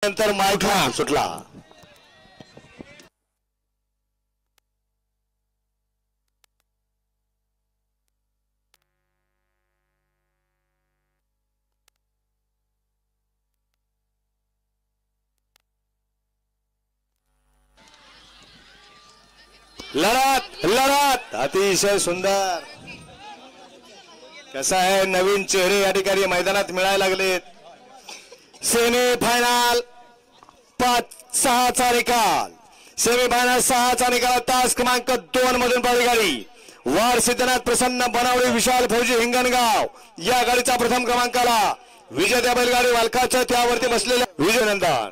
नंतर मायठा सुटला। लढत लढत अतिशय सुंदर। कसा आहे नवीन चेहरे या ठिकाणी मैदानात मिळायला लागलेत। सेमी फायनल 5-6चा निकाल। सेमी फायनल 6चा निकाल तास क्रमांक 2 मधून पळाली गाडी वार सिद्धनाथ प्रसन्न बनावडे विशाल फौजी हिंगणगाव या गाडीचा प्रथम क्रमांकाला विजेत्या बैलगाडी मालकाच्या त्यावरती बसलेल्या विजयनंदन।